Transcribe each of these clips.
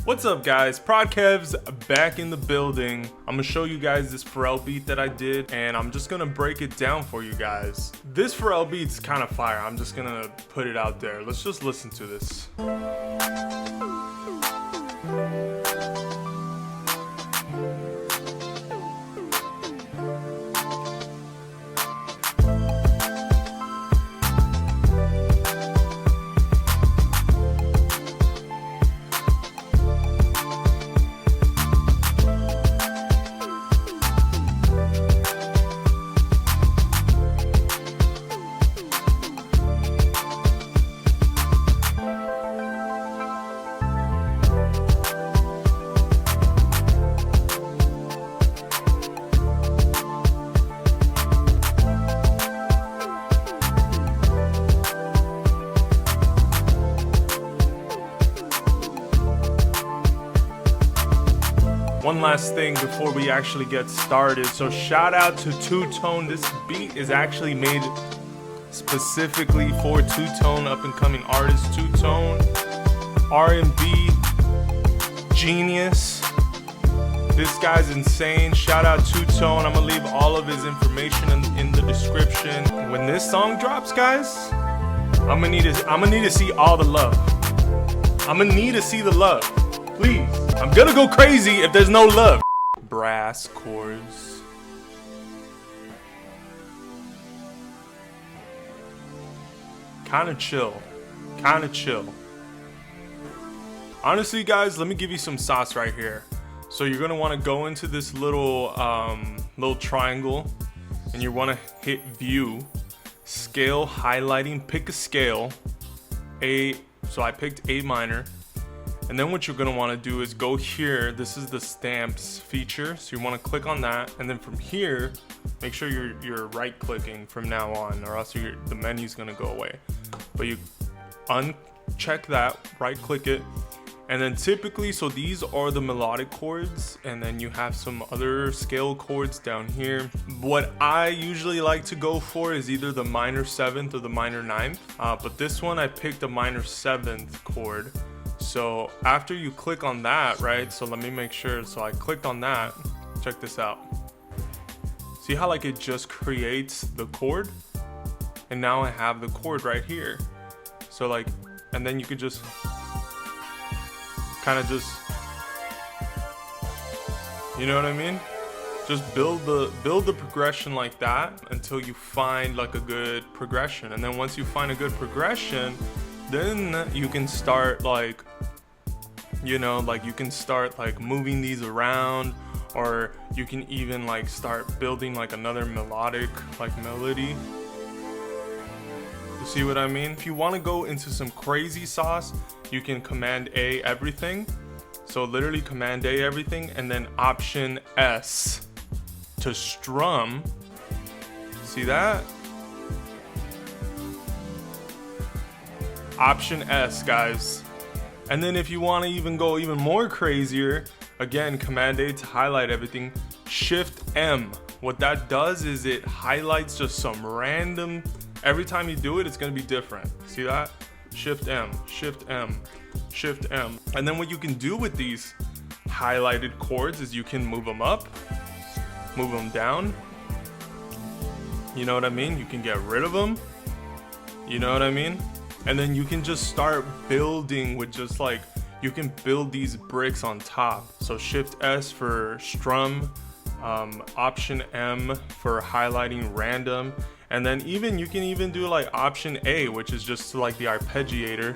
What's up guys, prodkevs back in the building. I'm gonna show you guys this PHARRELL beat that I did, and I'm just gonna break it down for you guys. This PHARRELL beat's kind of fire. I'm just gonna put it out there. Let's just listen to this. One last thing before we actually get started. So shout out to Two Tone. This beat is actually made specifically for Two Tone, up and coming artist Two Tone. RnB genius. This guy's insane. Shout out Two Tone. I'm gonna leave all of his information in the description. When this song drops, guys, I'm gonna need to see all the love. I'm gonna need to see the love. Please. I'm gonna go crazy if there's no love. Brass chords. Kinda chill. Kinda chill. Honestly, guys, let me give you some sauce right here. So you're gonna wanna go into this little triangle, and you wanna hit view, scale, highlighting, pick a scale. So I picked A minor. And then what you're gonna wanna do is go here. This is the stamps feature. So you wanna click on that. And then from here, make sure you're right clicking from now on, or else the menu's gonna go away. But you uncheck that, right click it. And then typically, so these are the melodic chords. And then you have some other scale chords down here. What I usually like to go for is either the minor 7th or the minor 9th. But this one, I picked a minor 7th chord. So after you click on that, right? So let me make sure. So I clicked on that. Check this out. See how like it just creates the chord? And now I have the chord right here. So like, and then you could just kind of just, you know what I mean? Just build the progression like that until you find like a good progression. And then once you find a good progression, then you can start like, you know, like you can start like moving these around, or you can even like start building like another melodic like melody. You see what I mean? If you want to go into some crazy sauce, you can Command A everything. So literally Command A everything, and then Option S to strum. See that? Option S, guys. And then if you want to even go even more crazier, again, Command A to highlight everything, Shift M. What that does is it highlights just some random, every time you do it, it's going to be different. See that? Shift M, Shift M, Shift M. And then what you can do with these highlighted chords is you can move them up, move them down. You know what I mean? You can get rid of them. You know what I mean? And then you can just start building with just like, you can build these bricks on top. So Shift S for strum, Option M for highlighting random. And then you can even do like Option A, which is just like the arpeggiator.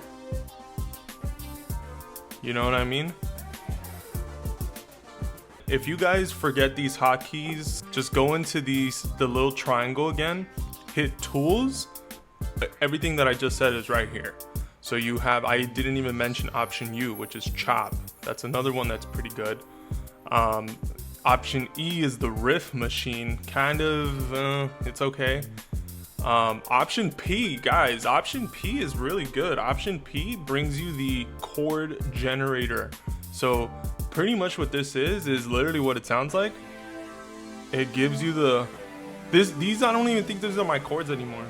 You know what I mean? If you guys forget these hotkeys, just go into the little triangle again, hit tools. Everything that I just said is right here. So you have, I didn't even mention Option U, which is chop. That's another one that's pretty good. Option E is the riff machine. Kind of, it's okay. Option P, guys, Option P is really good. Option P brings you the chord generator. So pretty much what this is literally what it sounds like. It gives you the, these, I don't even think these are my chords anymore.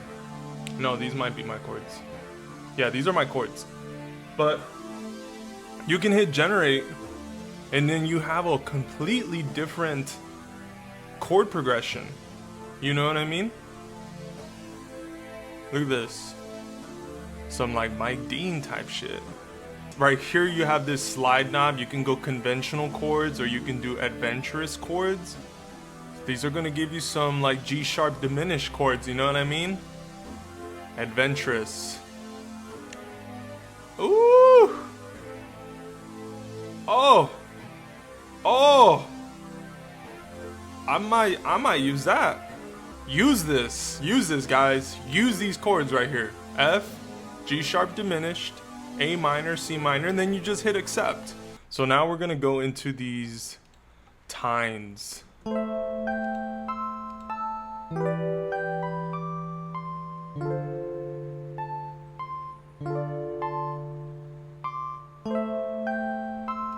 No, these might be my chords. Yeah, these are my chords. But you can hit generate, and then you have a completely different chord progression. You know what I mean? Look at this. Some like Mike Dean type shit. Right here you have this slide knob. You can go conventional chords or you can do adventurous chords. These are gonna give you some like G sharp diminished chords, you know what I mean? Adventurous. Ooh! Oh! Oh! I might use that. Use this guys. Use these chords right here. F, G sharp diminished, A minor, C minor, and then you just hit accept. So now we're gonna go into these tines. You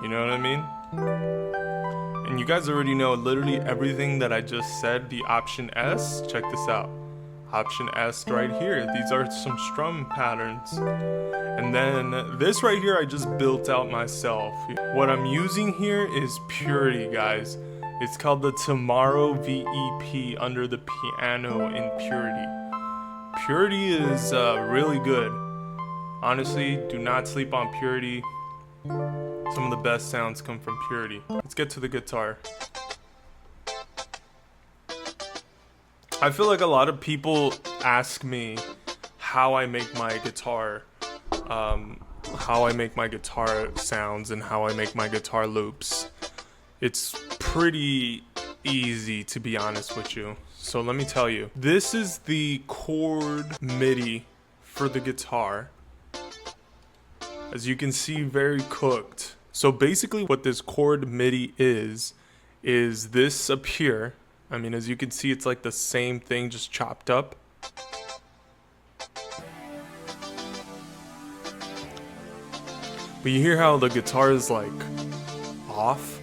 know what I mean? And you guys already know literally everything that I just said. The option S, check this out. Option S right here. These are some strum patterns. And then this right here I just built out myself. What I'm using here is Purity, guys. It's called the Tomorrow VEP under the piano in Purity. Purity is really good. Honestly, do not sleep on Purity. Some of the best sounds come from Purity. Let's get to the guitar. I feel like a lot of people ask me how I make my guitar, sounds and how I make my guitar loops. It's pretty easy, to be honest with you. So let me tell you. This is the chord MIDI for the guitar. As you can see, very cooked. So basically what this chord MIDI is this up here. I mean, as you can see, it's like the same thing, just chopped up. But you hear how the guitar is like off?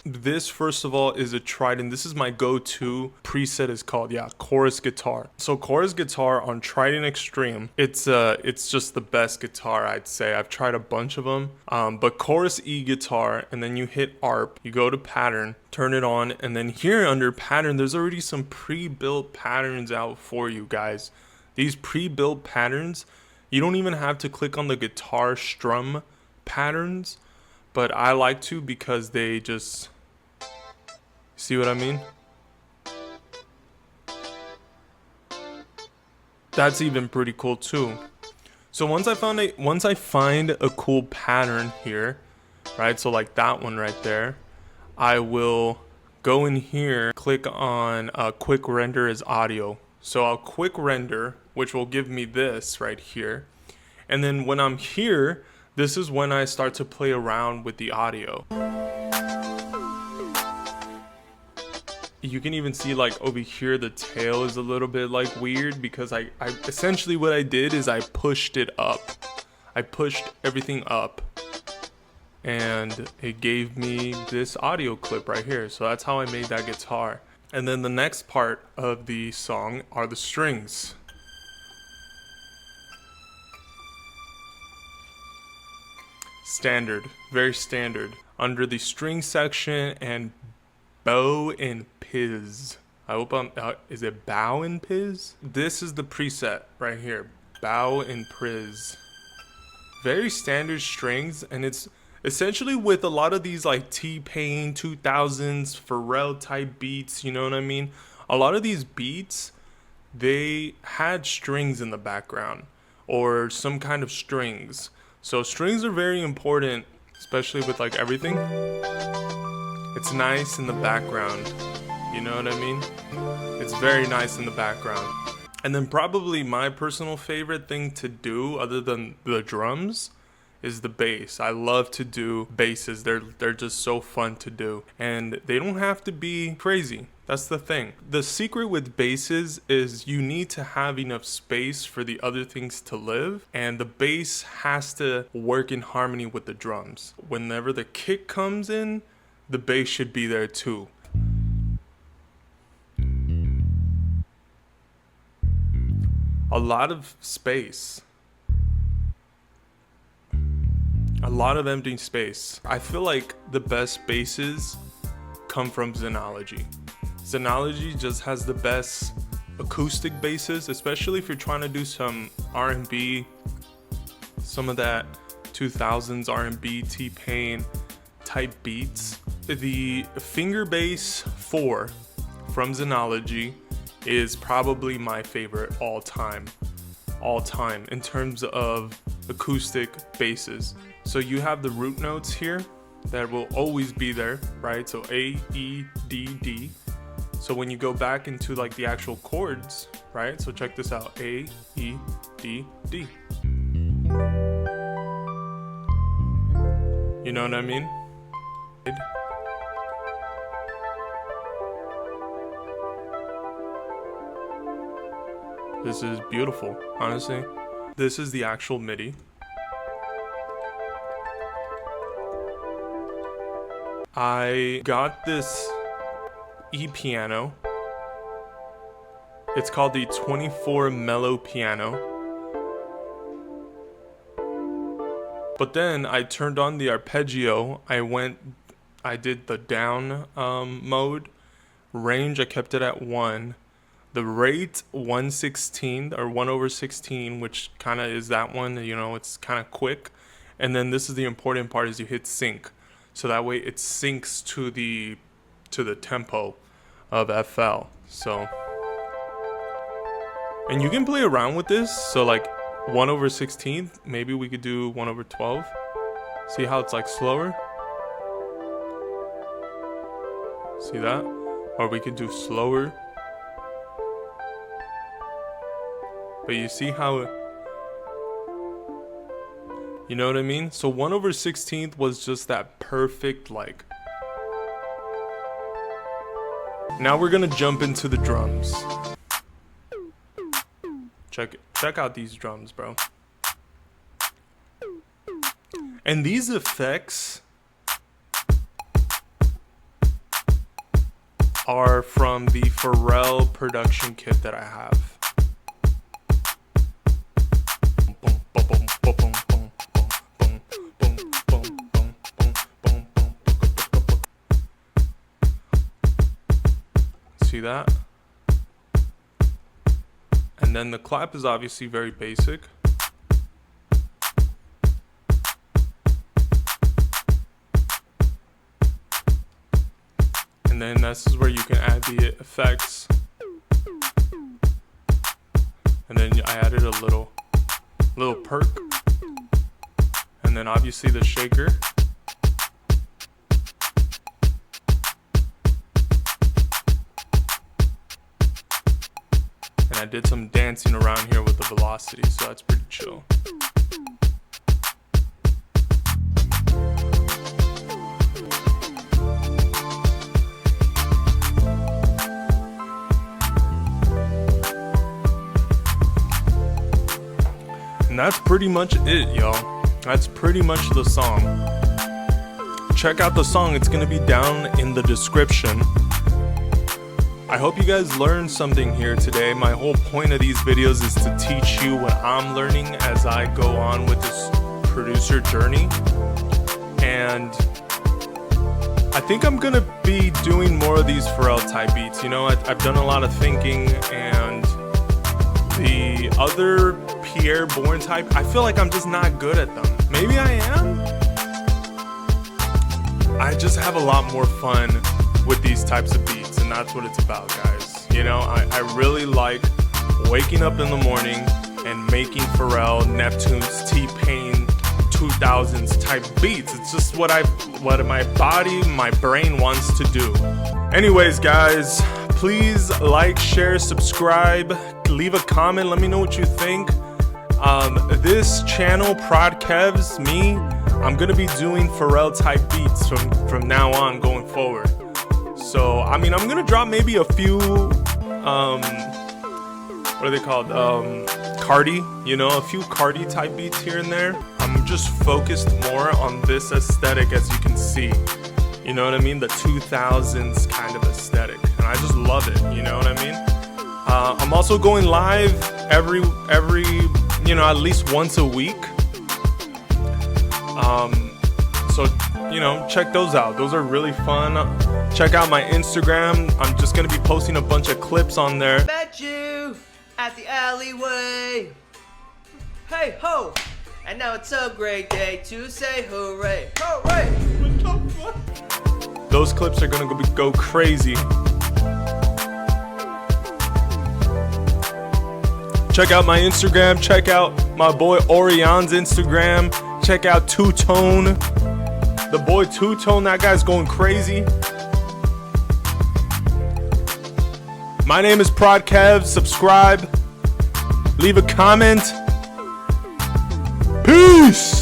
This, first of all, is a Trident. This is my go-to preset. Is called, chorus guitar. So chorus guitar on Trident Extreme, it's just the best guitar, I'd say. I've tried a bunch of them, but chorus E guitar, and then you hit ARP, you go to pattern, turn it on, and then here under pattern, there's already some pre-built patterns out for you guys. These pre-built patterns, you don't even have to click on the guitar strum patterns, but I like to because they just, see what I mean? That's even pretty cool too. So once I find a cool pattern here, right? So like that one right there, I will go in here, click on quick render as audio. So I'll quick render, which will give me this right here. And then when I'm here, this is when I start to play around with the audio. You can even see like over here, the tail is a little bit like weird because I essentially what I did is I pushed it up. I pushed everything up and it gave me this audio clip right here. So that's how I made that guitar. And then the next part of the song are the strings. Standard, very standard. Under the string section and bow and piz. I hope I'm, is it bow and piz? This is the preset right here, bow and priz. Very standard strings, and it's essentially with a lot of these like T-Pain 2000s, Pharrell type beats, you know what I mean? A lot of these beats, they had strings in the background or some kind of strings. So strings are very important, especially with like everything. It's nice in the background, you know what I mean? It's very nice in the background. And then probably my personal favorite thing to do other than the drums is the bass. I love to do basses. They're just so fun to do. And they don't have to be crazy. That's the thing. The secret with basses is you need to have enough space for the other things to live, and the bass has to work in harmony with the drums. Whenever the kick comes in, the bass should be there too. A lot of space. A lot of empty space. I feel like the best basses come from Xenology. Xenology just has the best acoustic basses, especially if you're trying to do some R&B, some of that 2000s R&B, T-Pain type beats. The Finger Bass 4 from Xenology is probably my favorite all time in terms of acoustic basses. So you have the root notes here that will always be there, right? So A, E, D, D. So when you go back into like the actual chords, right? So check this out, A, E, D, D. You know what I mean? This is beautiful, honestly. This is the actual MIDI. I got this E-piano. It's called the 24 Mellow Piano. But then I turned on the arpeggio. I did the down mode. Range, I kept it at 1. The rate 1/16 or 1/16, which kind of is that one, you know, it's kind of quick. And then this is the important part, is you hit sync. So that way it syncs to the tempo of FL. So, and you can play around with this. So like 1/16, maybe we could do 1/12. See how it's like slower? See that? Or we could do slower. But you see how, you know what I mean? So 1/16 was just that perfect, like. Now we're gonna jump into the drums. Check out these drums, bro. And these effects are from the PHARRELL production kit that I have. See that? And then the clap is obviously very basic. And then this is where you can add the effects. And then I added a little perk. And then obviously the shaker. I did some dancing around here with the velocity, so that's pretty chill. And that's pretty much it, y'all. That's pretty much the song. Check out the song, it's gonna be down in the description. I hope you guys learned something here today. My whole point of these videos is to teach you what I'm learning as I go on with this producer journey. And I think I'm gonna be doing more of these PHARRELL type beats. You know, I've done a lot of thinking, and the other Pierre Bourne type, I feel like I'm just not good at them. Maybe I am. I just have a lot more fun with these types of beats, and that's what it's about, guys. You know, I really like waking up in the morning and making PHARRELL, Neptune's, T-Pain, 2000s type beats. It's just what my body, my brain wants to do. Anyways, guys, please like, share, subscribe, leave a comment, let me know what you think. This channel, prodkevs, me, I'm gonna be doing PHARRELL type beats from now on going forward. So, I mean, I'm gonna drop maybe a few, what are they called? Cardi, you know, a few Cardi type beats here and there. I'm just focused more on this aesthetic, as you can see. You know what I mean? The 2000s kind of aesthetic. And I just love it, you know what I mean? I'm also going live every, you know, at least once a week. So, you know, check those out. Those are really fun. Check out my Instagram. I'm just gonna be posting a bunch of clips on there. Met you at the alleyway. Hey ho! And now it's a great day to say hooray! Hooray! What the fuck? Those clips are gonna go crazy. Check out my Instagram. Check out my boy Orion's Instagram. Check out Two Tone. The boy Two Tone, that guy's going crazy. My name is prodkevs. Subscribe. Leave a comment. Peace.